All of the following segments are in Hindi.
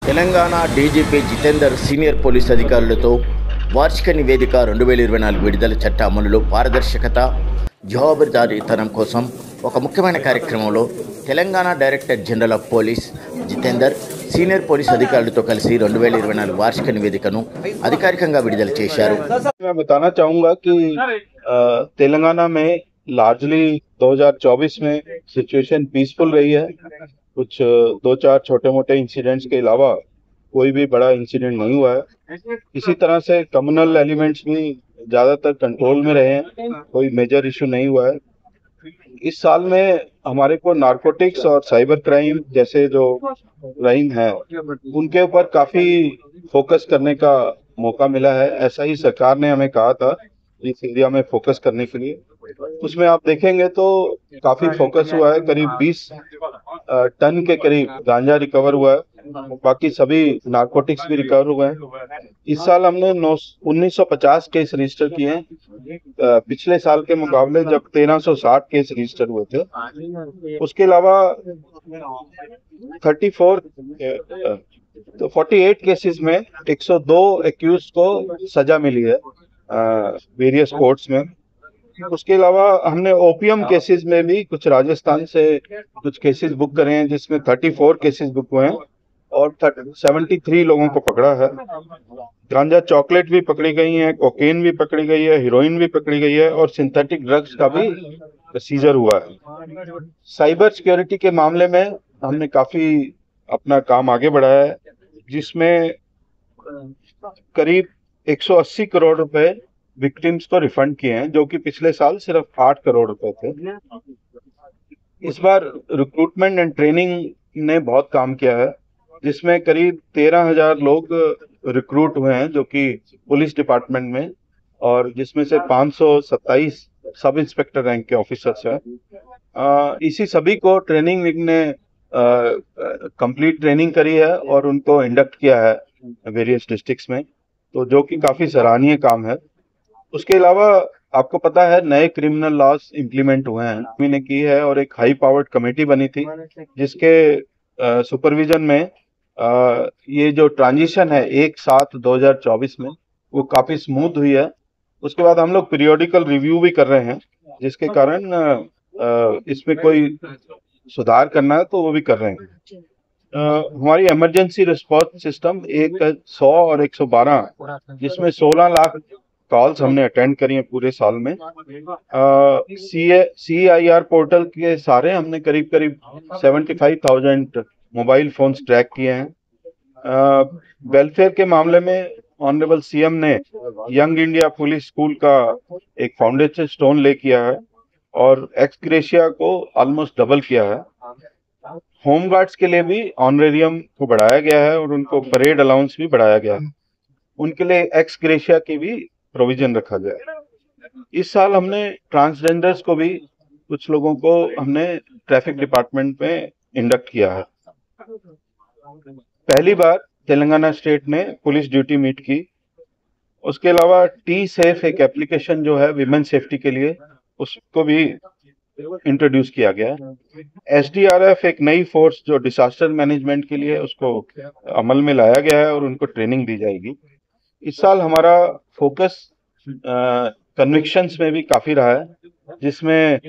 Telangana DGP Jitender senior police అధికారులతో వార్షిక నివేదిక 2024 విడుదల చట్ట అమలులో పారదర్శకత, జవాబుదారీతనం కోసం ఒక ముఖ్యమైన కార్యక్రమంలో Telangana director general of police Jitender senior police అధికారులతో కలిసి 2024 వార్షిక నివేదికను అధికారికంగా విడుదల చేశారు. मैं बताना चाहूँगा कि तेलंगाना में लार्जली 2024 में सिचुएशन पीसफुल रही है। कुछ दो चार छोटे मोटे इंसिडेंट्स के अलावा कोई भी बड़ा इंसिडेंट नहीं हुआ है। इसी तरह से कम्युनल एलिमेंट्स भी ज़्यादातर कंट्रोल में रहे हैं, कोई मेजर इशू नहीं हुआ है। इस साल में हमारे को नारकोटिक्स और साइबर क्राइम जैसे जो क्राइम है उनके ऊपर काफ़ी फोकस करने का मौका मिला है। ऐसा ही सरकार ने हमें कहा था इस एरिया में फोकस करने के लिए। उसमें आप देखेंगे तो काफी फोकस हुआ है। करीब 20 टन के करीब गांजा रिकवर हुआ है, बाकी सभी नारकोटिक्स भी रिकवर हुए हैं। इस साल हमने 1950 केस रजिस्टर किए हैं, पिछले साल के मुकाबले जब 1360 केस रजिस्टर हुए थे। उसके अलावा 48 केसेस में 102 एक्यूज को सजा मिली है वेरियस कोर्ट्स में। उसके अलावा हमने ओपीएम केसेस में भी कुछ राजस्थान से कुछ केसेस बुक करे हैं, जिसमें 34 केसेस बुक हुए हैं और 73 लोगों को पकड़ा है। गांजा चॉकलेट भी पकड़ी गई है, कोकेन भी पकड़ी गई है, हीरोइन भी पकड़ी गई है और सिंथेटिक ड्रग्स का भी सीजर हुआ है। साइबर सिक्योरिटी के मामले में हमने काफी अपना काम आगे बढ़ाया है, जिसमें करीब 180 करोड़ रुपए विक्टिम्स को रिफंड किए हैं, जो कि पिछले साल सिर्फ 8 करोड़ रुपए थे। इस बार रिक्रूटमेंट एंड ट्रेनिंग ने बहुत काम किया है, जिसमें करीब 13,000 लोग रिक्रूट हुए हैं जो कि पुलिस डिपार्टमेंट में, और जिसमें से 527 सब इंस्पेक्टर रैंक के ऑफिसर्स हैं। इसी सभी को ट्रेनिंग विंग ने कंप्लीट ट्रेनिंग करी है और उनको इंडक्ट किया है वेरियस डिस्ट्रिक्ट्स में, तो जो कि काफी सराहनीय काम है। उसके अलावा आपको पता है नए क्रिमिनल लॉज इम्प्लीमेंट हुए हैं, मैंने की है, और एक हाई पावर्ड कमेटी बनी थी जिसके सुपरविजन में ये जो ट्रांजिशन है 1/7/2024 में वो काफी स्मूथ हुई है। उसके बाद हम लोग पीरियोडिकल रिव्यू भी कर रहे हैं, जिसके कारण इसमें कोई सुधार करना है तो वो भी कर रहे हैं। हमारी इमरजेंसी रिस्पॉन्स सिस्टम 100 और 112, जिसमें 16 लाख कॉल्स हमने अटेंड करी हैं पूरे साल में। CIR पोर्टल के सारे हमने करीब 75,000 मोबाइल फोन्स ट्रैक किए हैं। वेलफेयर के मामले में ऑनरेबल सीएम ने यंग इंडिया पुलिस स्कूल का एक फाउंडेशन स्टोन ले किया है और एक्स ग्रेशिया को ऑलमोस्ट डबल किया है। होमगार्ड्स के लिए भी ऑनरेरियम को बढ़ाया गया है और उनको परेड अलाउंस भी बढ़ाया गया है। उनके लिए एक्स ग्रेशिया की भी प्रोविजन रखा गया है। इस साल हमने ट्रांसजेंडर्स को भी कुछ लोगों को हमने ट्रैफिक डिपार्टमेंट में इंडक्ट किया है। पहली बार तेलंगाना स्टेट ने पुलिस ड्यूटी मीट की। उसके अलावा टी सेफ एक एप्लीकेशन जो है विमेन सेफ्टी के लिए, उसको भी इंट्रोड्यूस किया गया है। SDRF एक नई फोर्स जो डिजास्टर मैनेजमेंट के लिए, उसको अमल में लाया गया है और उनको ट्रेनिंग दी जाएगी। इस साल हमारा फोकस कन्विक्शंस में भी काफी रहा है, जिसमें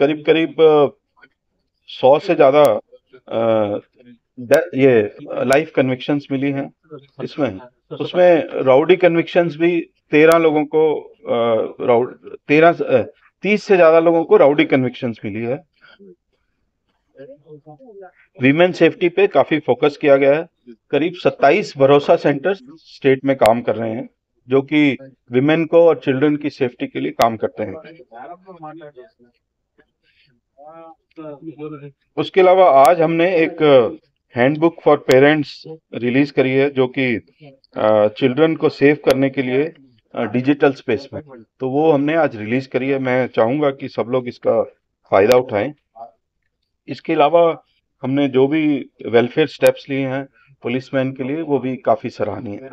करीब 100 से ज्यादा ये लाइफ कन्विक्शंस मिली हैं। उसमें राउडी कन्विक्शंस भी 13 लोगों को 30 से ज्यादा लोगों को राउडी कन्विक्शंस मिली है। वीमेन सेफ्टी पे काफी फोकस किया गया है। करीब 27 भरोसा सेंटर्स स्टेट में काम कर रहे हैं, जो कि विमेन को और चिल्ड्रन की सेफ्टी के लिए काम करते हैं। उसके अलावा आज हमने एक हैंडबुक फॉर पेरेंट्स रिलीज करी है, जो कि चिल्ड्रन को सेव करने के लिए डिजिटल स्पेस में, तो वो हमने आज रिलीज करी है। मैं चाहूंगा कि सब लोग इसका फायदा उठाएं। इसके अलावा हमने जो भी वेलफेयर स्टेप्स लिए हैं पुलिसमैन के लिए, वो भी काफी सराहनीय है।